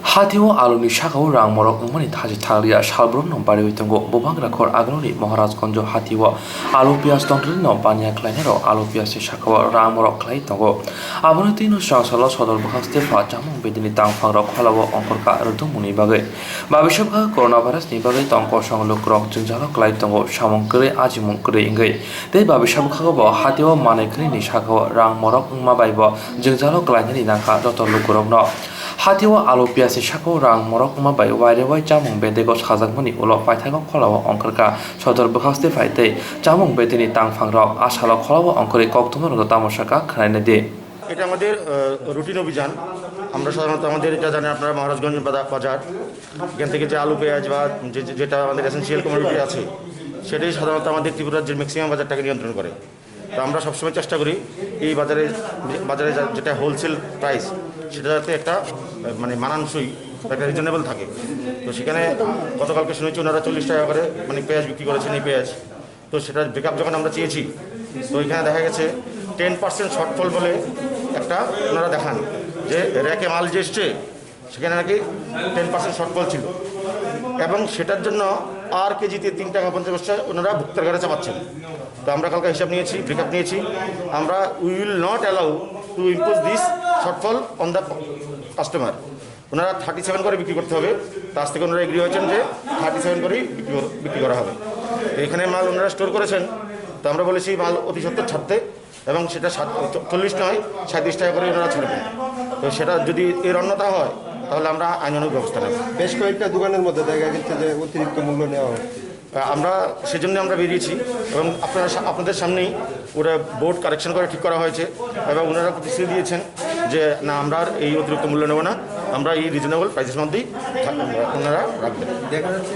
हाथिव आलुनि शाखाव रां मरक उमनि थाजि थागलिया सालब्रम नं बारि उइतंगो बोबांग्रा खर आगलनि महाराजगंज हाथिव आलु पियाज तंत्रनि नं बानिया क्लाइनेरो आलु पियाजनि शाखाव रां मरक क्लाइ तंगो आबोनो तिनो सासल सदर बखास्ते फाचामु बेदिनि तांफांग्रा खलाव अंकरका रुतुमुनि बागै बाबिसबखा कोरोना भाइरासनि बागै तंक संलुक रक जोंजालो क्लाइ तंगो सामंकरे आजिमुंकरे इंगै ते बाबिसबखा हाथिव मानेखनि शाखाव रां मरक उमा बाइबो जोंजालो क्लाइनेनि नाखा जत लुकुरनो हाथिव आलु पियाजनि शाखाव रां मरक उमा बाइ वाइरेवाइ चामुं बेदेगो साजाकमनि उल पाइथागो खलाव अंकरका सदर बखास्ते फाइते चामुं बेदिनि तांफांग्रक आसालो खलाव अंकरे कक्तमर तामसाका खानायने दे এটা আমাদের রুটিন অভিযান। আমরা সাধারণত আমাদের এটা জানেন আপনারা মহারাজগঞ্জ বাজার এখান থেকে যে আলু পেঁয়াজ বা যেটা আমাদের এসেন্সিয়াল কমোডিটি আছে সেটাই সাধারণত আমাদের ত্রিপুরা রাজ্যের ম্যাক্সিমাম বাজারটাকে নিয়ন্ত্রণ করে। তো আমরা সবসময় চেষ্টা করি এই বাজারে যেটা হোলসেল প্রাইস সেটা যাতে একটা মানে মানানসই একটা রিজনেবল থাকে। তো সেখানে গতকালকে শুনেছি ওনারা 40 টাকা করে মানে পেঁয়াজ বিক্রি করেছেন এই পেঁয়াজ। তো সেটার ব্রেকআপ যখন আমরা চেয়েছি তো এখানে দেখা গেছে 10% শর্টফল বলে একটা ওনারা দেখান যে র্যাকে মাল যে এসছে সেখানে নাকি 10% শর্টফল ছিল এবং সেটার জন্য আর কেজিতে 3 টাকা 50 পয়সা ওনারা ভুক্তার ঘরে চাপাচ্ছেন। তো আমরা কালকে হিসাব নিয়েছি, ব্রেকআপ নিয়েছি, আমরা we will not allow to impose this shortfall on the customer. ওনারা 37 করে বিক্রি করতে হবে, তার থেকে ওনারা এগ্রি হয়েছেন যে 37 করেই বিক্রি করা হবে। তো এখানে মাল ওনারা স্টোর করেছেন, তো আমরা বলেছি মাল অতি সত্ত্বর ছাড়তে এবং সেটা 40 নয় 37 টাকা করে ওনারা ছাড়বেন। তো সেটা যদি এর অন্যতা হয় তাহলে আমরা আইনানুগ ব্যবস্থা নেব। বেশ কয়েকটা দোকানের মধ্যে দেখা গেছে যে অতিরিক্ত মূল্য নেওয়া হচ্ছে। আমরা সেজন্য আমরা বেরিয়েছি এবং আপনাদের সামনেই ওরা বোর্ড কারেকশন করে ঠিক করা হয়েছে এবং ওনারা প্রতিশ্রুতি দিয়েছেন যে না আমরা আর এই অতিরিক্ত মূল্য নেব না, আমরা এই রিজনেবল প্রাইসের মধ্যেই ওনারা রাখবেন। দেখা যাচ্ছে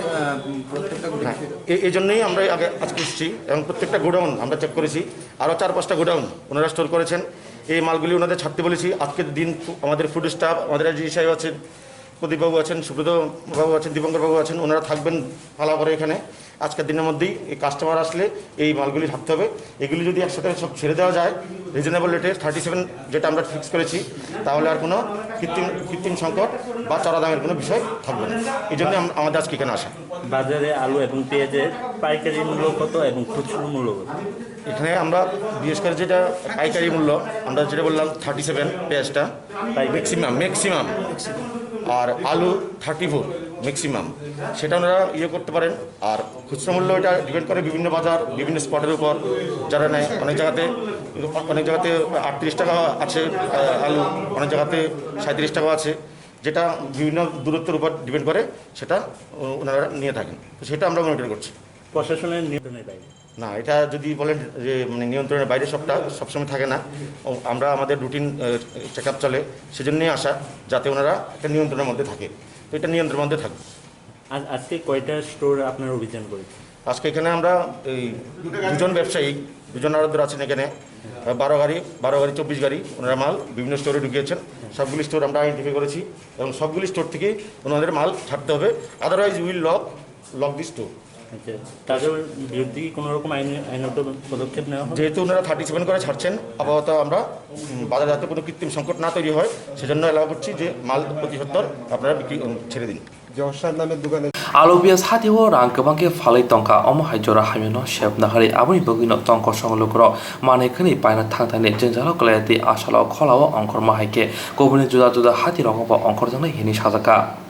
প্রত্যেকটা হ্যাঁ, এই জন্যই আমরা আজকে এসেছি এবং প্রত্যেকটা গোডাউন আমরা চেক করেছি, আরও 4-5টা গোডাউন ওনারা স্টোর করেছেন। এই মালগুলি ওনাদের ছাড়তে বলেছি। আজকের দিন আমাদের ফুড স্টাফ, আমাদের জি সাহেব আছেন, প্রদীপবাবু আছেন, সুব্রত বাবু আছেন, দীপঙ্কর বাবু আছেন, ওনারা থাকবেন পালা করে এখানে। আজকের দিনের মধ্যেই এই কাস্টমার আসলে এই মালগুলি থাকতে হবে। এগুলি যদি একসাথে সব ছেড়ে দেওয়া যায় রিজনেবল রেটে 37 যেটা আমরা ফিক্স করেছি, তাহলে আর কোনো কৃত্রিম সংকট বা চড়া দামের কোনো বিষয় থাকবে না। এই জন্য আমাদের আজকে এখানে আসা। বাজারে আলু এবং পেঁয়াজের পাইকারি মূল্য কত এবং খুচরো মূল্য কত? এখানে আমরা বিশেষ করে যেটা পাইকারি মূল্য আমরা যেটা বললাম 37 পেঁয়াজটা ম্যাক্সিমাম, আর আলু 34 ম্যাক্সিমাম, সেটা ওনারা করতে পারেন। আর খুচরো মূল্য এটা ডিপেন্ড করে বিভিন্ন বাজার বিভিন্ন স্পটের উপর যারা নেয়। অনেক জায়গাতে 38 টাকা আছে আলু, অনেক জায়গাতে 37 টাকা আছে, যেটা বিভিন্ন দূরত্বের উপর ডিপেন্ড করে সেটা ওনারা নিয়ে থাকেন। তো সেটা আমরা মনিটর করছি। প্রশাসনের নিয়ন্ত্রণের বাইরে না, এটা যদি বলেন যে মানে নিয়ন্ত্রণের বাইরে সবসময় থাকে না। আমরা আমাদের রুটিন চেক আপ চলে, সেজন্যই আসা যাতে ওনারা একটা নিয়ন্ত্রণের মধ্যে থাকে। তো এটা নিয়ন্ত্রণের মধ্যে থাকবে। আজকে কয়টা স্টোর আপনার অভিযান করেছে? আজকে এখানে আমরা এই 2জন ব্যবসায়ী, 2জন আরোদ্র আছেন এখানে, 12 গাড়ি 24 গাড়ি ওনারা মাল বিভিন্ন স্টোরে ঢুকিয়েছেন। সবগুলি স্টোর আমরা আইডেন্টিফাই করেছি এবং সবগুলি স্টোর থেকে ওনাদের মাল ছাড়তে হবে, otherwise will lock the store. আচ্ছা, তাদের বিরুদ্ধে কোনো রকম আইনত পদক্ষেপ নেওয়া হবে? যেহেতু ওনারা 37 করে ছাড়ছেন, আপাতত আমরা বাজারে যাতে কোনো কৃত্রিম সংকট না তৈরি হয় সেজন্য এলাও করছি যে মাল অতি সত্ত্বর আপনারা ছেড়ে দিন। জহসার নামের দোকানে आलु पियाज हाथिव रां गोबांगे फालै तंका अमहाय जरा हामिनो शेब नाहारि आबुनि बगिनो तंक संलुकरो मानेखनि पायना थांथानि जोंजालो गलायति आसालाव खलाव अंकर माहायके गुबुननि जुदा जुदा हाथि रंगबो अंकर जोंनो हिनि साजाका।